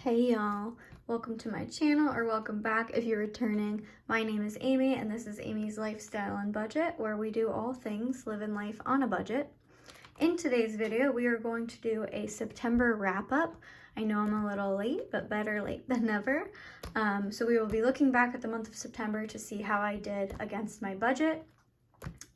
Hey y'all, welcome to my channel, or welcome back if you're returning. My name is Amy and this is Amy's Lifestyle and Budget, where we do all things living life on a budget. In today's video, we are going to do a September wrap-up. I know I'm a little late, but better late than never. So we will be looking back at the month of September to see how I did against my budget.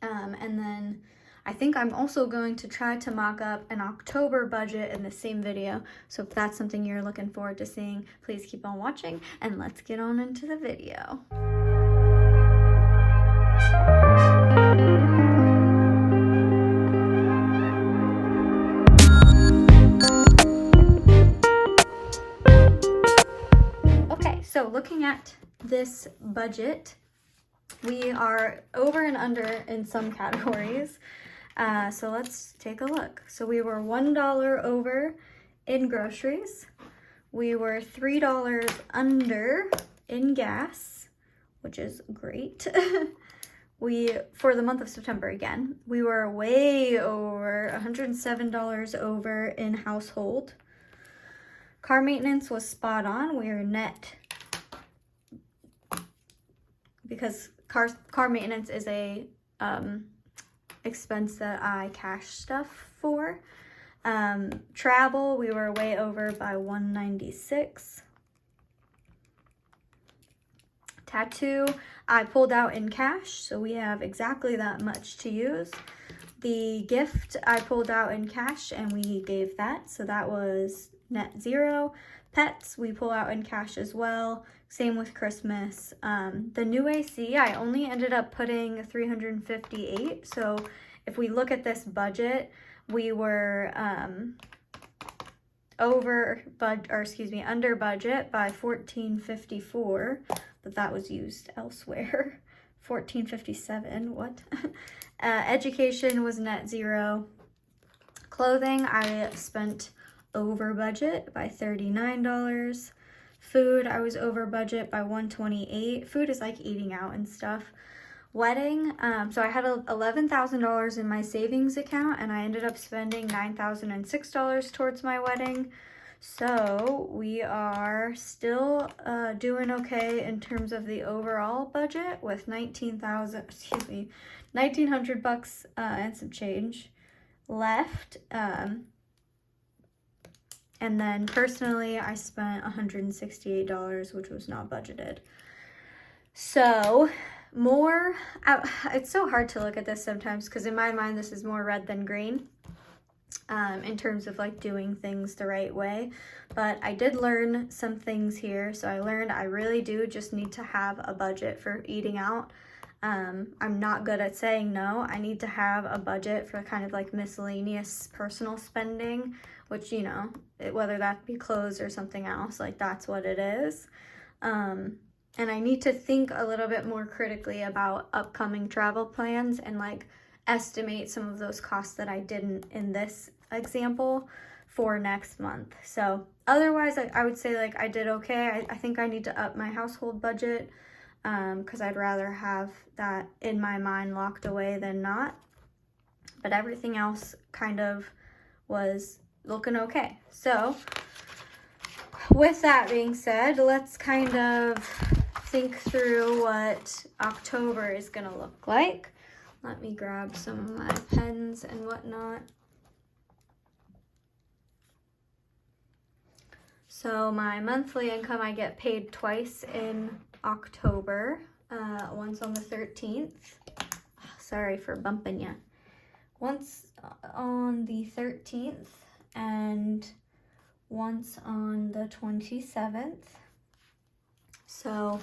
And then I think I'm also going to try to mock up an October budget in the same video. So if that's something you're looking forward to seeing, please keep on watching and let's get on into the video. Okay, so looking at this budget, we are over and under in some categories. So let's take a look. So we were $1 over in groceries. We were $3 under in gas, which is great. For the month of September again, we were way over, $107 over in household. Car maintenance was spot on. We were net, because car maintenance is a expense that I cash stuff for. Travel, we were way over by $196. Tattoo, I pulled out in cash, so we have exactly that much to use. The gift, I pulled out in cash and we gave that, so that was net zero. Pets, we pull out in cash as well. Same with Christmas. The new AC, I only ended up putting $358. So if we look at this budget, we were under budget by $1454, but that was used elsewhere. $1457, what? Education was net zero. Clothing, I spent over budget by $39. Food, I was over budget by $128. Food is like eating out and stuff. Wedding, so I had $11,000 in my savings account and I ended up spending $9,006 towards my wedding. So we are still doing okay in terms of the overall budget with $1,900 and some change left. And then personally, I spent $168, which was not budgeted. So it's so hard to look at this sometimes because in my mind, this is more red than green in terms of like doing things the right way. But I did learn some things here. So I learned I really do just need to have a budget for eating out. I'm not good at saying no. I need to have a budget for kind of like miscellaneous personal spending, which, you know, whether that be clothes or something else, like that's what it is. And I need to think a little bit more critically about upcoming travel plans and like estimate some of those costs that I didn't in this example for next month. So otherwise, I would say like I did okay. I think I need to up my household budget because I'd rather have that in my mind locked away than not. But everything else kind of was looking okay. So with that being said, let's kind of think through what October is gonna look like. Let me grab some of my pens and whatnot. So my monthly income, I get paid twice in October, once on the 13th. Sorry for bumping you. Once on the 13th and once on the 27th. So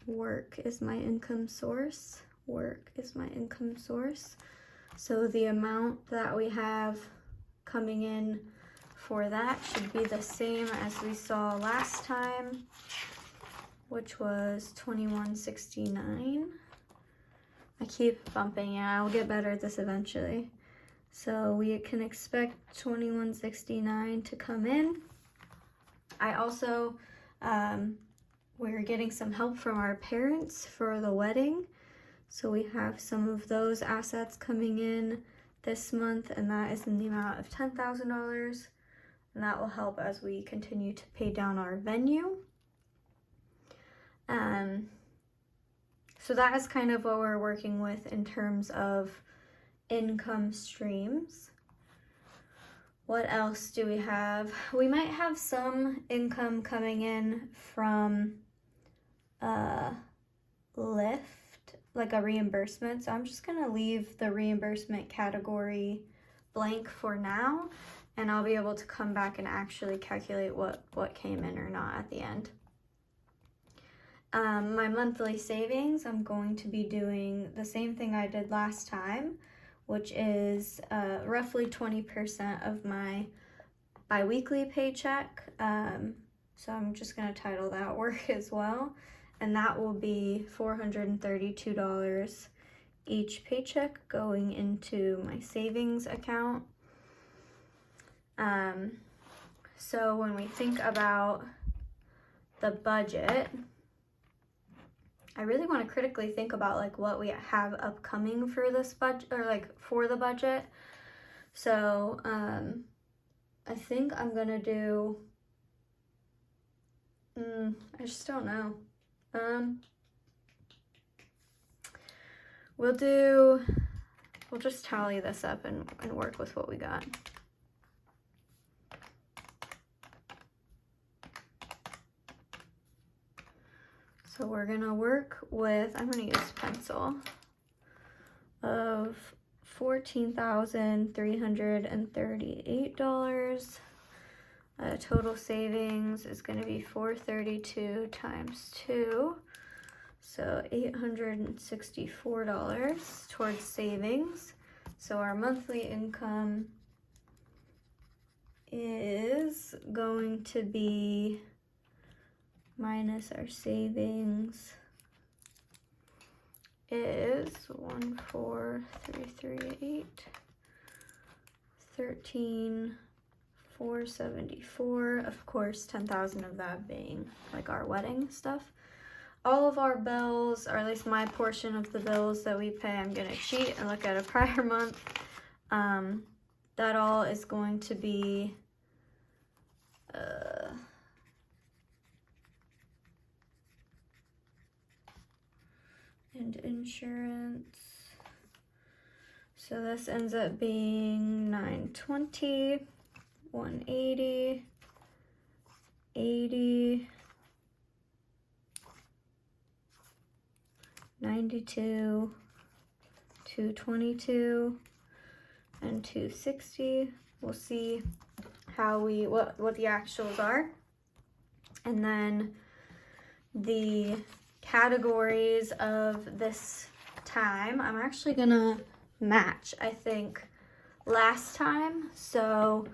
work is my income source. So the amount that we have coming in for that should be the same as we saw last time, which was $21.69. I keep bumping, yeah, I'll get better at this eventually. So we can expect $21.69 to come in. I also, we're getting some help from our parents for the wedding. So we have some of those assets coming in this month, and that is in the amount of $10,000. and that will help as we continue to pay down our venue. So that is kind of what we're working with in terms of income streams. What else do we have? We might have some income coming in from Lyft, like a reimbursement. So I'm just gonna leave the reimbursement category blank for now, and I'll be able to come back and actually calculate what came in or not at the end. My monthly savings, I'm going to be doing the same thing I did last time, which is roughly 20% of my bi-weekly paycheck. So I'm just gonna title that work as well. And that will be $432 each paycheck going into my savings account. So when we think about the budget, I really want to critically think about like what we have upcoming for this budget, or like for the budget. So I think I'm gonna do, I just don't know. We'll just tally this up and work with what we got. So we're gonna work with, I'm gonna use pencil, of $14,338. Total savings is gonna be $432 times 2. So $864 towards savings. So our monthly income is going to be minus our savings is 14338, 13,474. Of course, 10,000 of that being like our wedding stuff. All of our bills, or at least my portion of the bills that we pay, I'm gonna cheat and look at a prior month. That all is going to be and insurance. So this ends up being 920, 180, 80, 92, 222, and 260. We'll see how what the actuals are. And then the categories of this time, I'm actually gonna match, I think, last time. So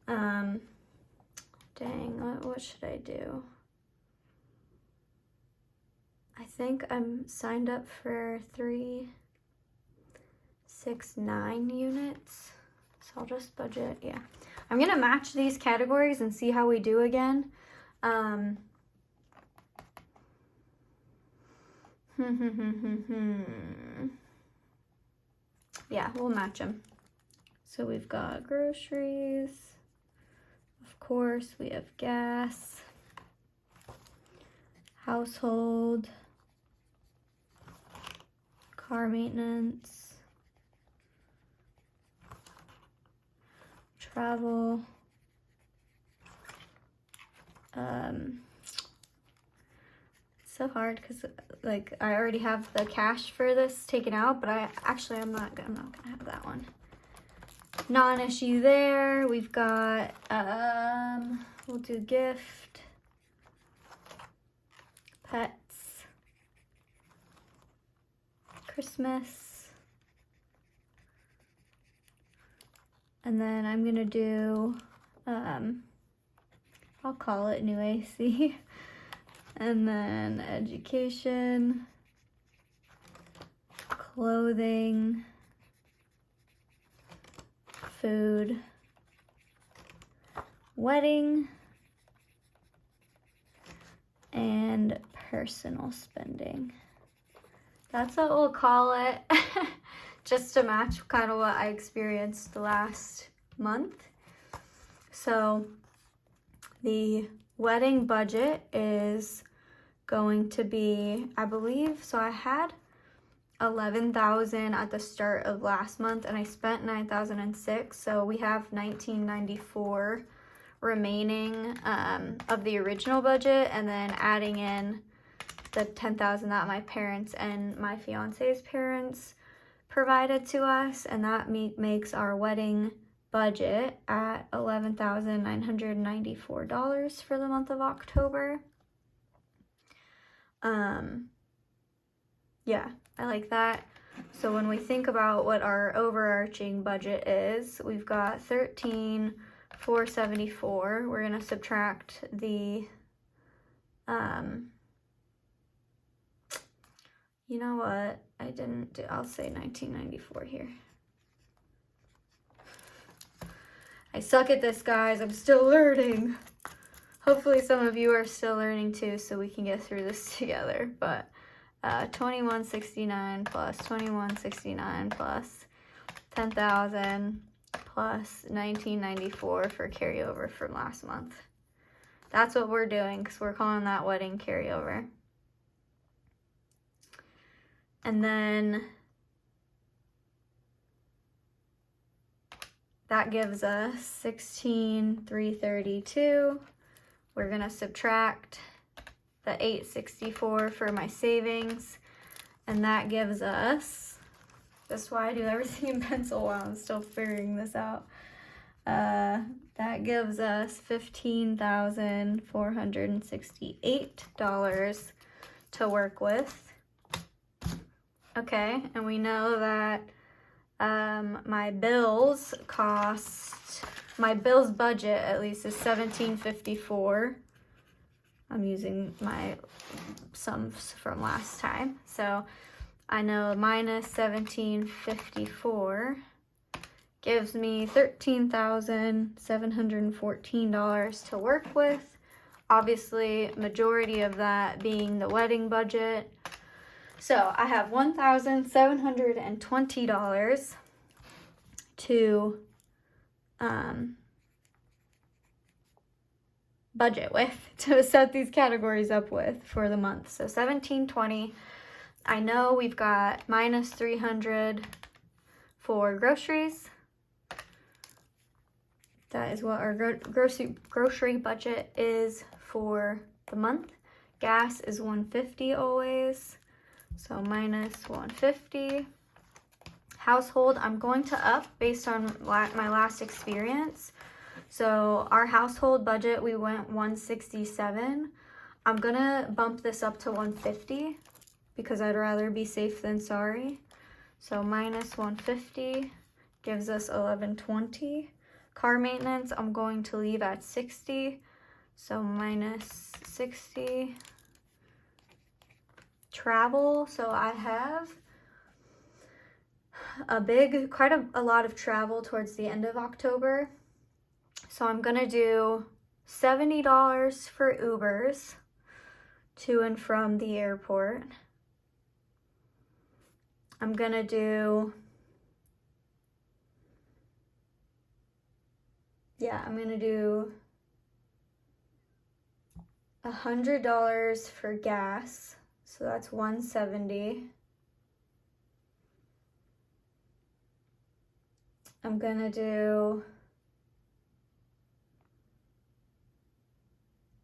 dang, what should I do? I think I'm signed up for 369 units, so I'll just budget, yeah. I'm gonna match these categories and see how we do again. Yeah, we'll match them. So we've got groceries, of course, we have gas, household, car maintenance, travel, it's so hard because like I already have the cash for this taken out, but I'm not gonna have that one. Non-issue there. We've got we'll do gift, pets, Christmas, and then I'm gonna do I'll call it new AC. And then education, clothing, food, wedding, and personal spending. That's what we'll call it, just to match kind of what I experienced the last month. So the wedding budget is going to be, I believe, so I had 11,000 at the start of last month and I spent 9,006, so we have 1994 remaining of the original budget, and then adding in the 10,000 that my parents and my fiance's parents provided to us, and that makes our wedding budget at $11,994 for the month of October. Yeah, I like that. So when we think about what our overarching budget is, we've got 13,474. We're gonna subtract the you know what? I'll say 1994 here. I suck at this, guys. I'm still learning. Hopefully some of you are still learning too, so we can get through this together. But 2169 plus 2169 plus 10,000 plus 1994 for carryover from last month. That's what we're doing, because we're calling that wedding carryover. And then that gives us 16,332. We're gonna subtract the 864 for my savings, and that gives us, that's why I do everything in pencil while I'm still figuring this out. That gives us $15,468 to work with. Okay, and we know that my bills budget at least is $1,754. I'm using my sums from last time. So I know minus $1,754 gives me $13,714 to work with. Obviously, majority of that being the wedding budget. So I have $1,720 to budget with, to set these categories up with for the month. So $1,720. I know we've got minus $300 for groceries. That is what our grocery budget is for the month. Gas is $150 always. So minus $150. Household, I'm going to up based on my last experience. So our household budget, we went $167. I'm gonna bump this up to $150 because I'd rather be safe than sorry. So minus $150 gives us $1120. Car maintenance, I'm going to leave at $60. So minus $60. Travel, so I have quite a lot of travel towards the end of October. So I'm gonna do $70 for Ubers to and from the airport. I'm gonna do, $100 for gas. So that's $170. I'm gonna do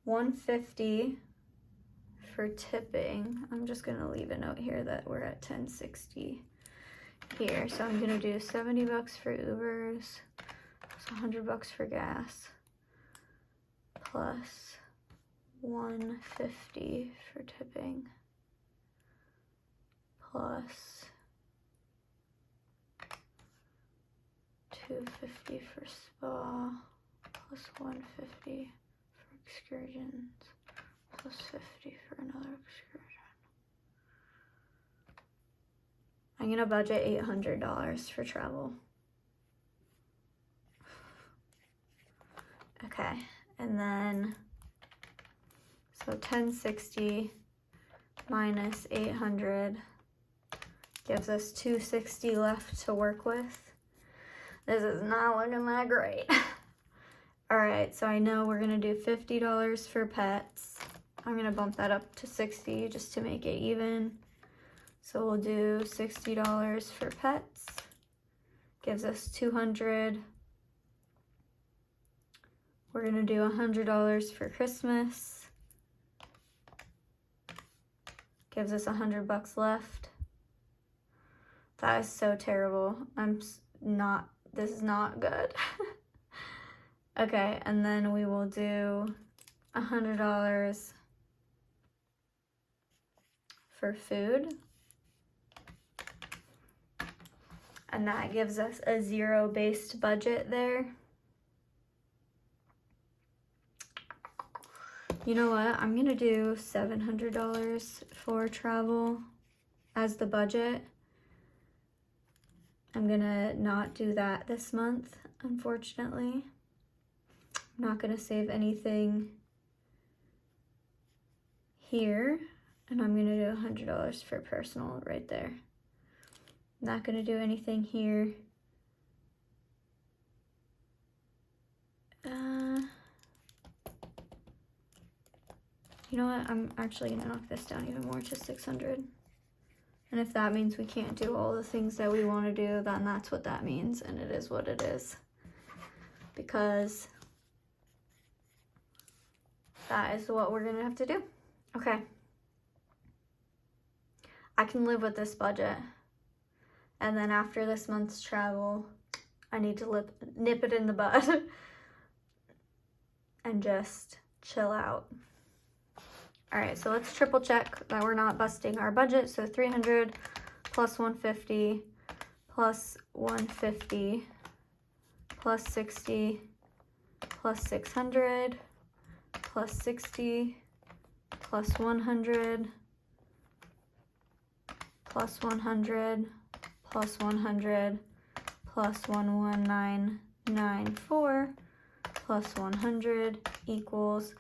$150 for tipping. I'm just gonna leave a note here that we're at $10.60 here. So I'm gonna do $70 for Ubers, plus $100 for gas, plus $150 for tipping, plus $250 for spa, plus $150 for excursions, plus $50 for another excursion. I'm gonna budget $800 for travel. Okay, and then so $10.60 minus $800 gives us $260 left to work with. This is not looking that great. All right, so I know we're gonna do $50 for pets. I'm gonna bump that up to 60 just to make it even. So we'll do $60 for pets. Gives us 200. We're gonna do $100 for Christmas. Gives us $100 left. That is so terrible. This is not good. Okay, and then we will do $100 for food. And that gives us a zero-based budget there. You know what? I'm gonna do $700 for travel as the budget. I'm gonna not do that this month, unfortunately. I'm not gonna save anything here, and I'm gonna do $100 for personal right there. Not gonna do anything here. You know what? I'm actually gonna knock this down even more to 600. And if that means we can't do all the things that we want to do, then that's what that means, and it is what it is. Because that is what we're gonna have to do. Okay. I can live with this budget. And then after this month's travel, I need to nip it in the bud and just chill out. All right, so let's triple check that we're not busting our budget. So 300 plus 150 plus 150 plus 60 plus 600 plus 60 plus 100 plus 100 plus 100 plus 11994 plus 100 equals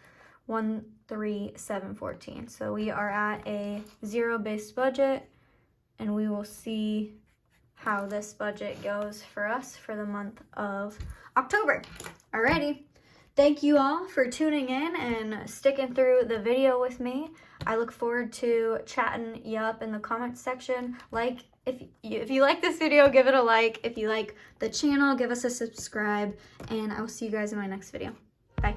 13714. So we are at a zero-based budget, and we will see how this budget goes for us for the month of October. Alrighty. Thank you all for tuning in and sticking through the video with me. I look forward to chatting you up in the comments section. If you like this video, give it a like. If you like the channel, give us a subscribe, and I will see you guys in my next video. Bye.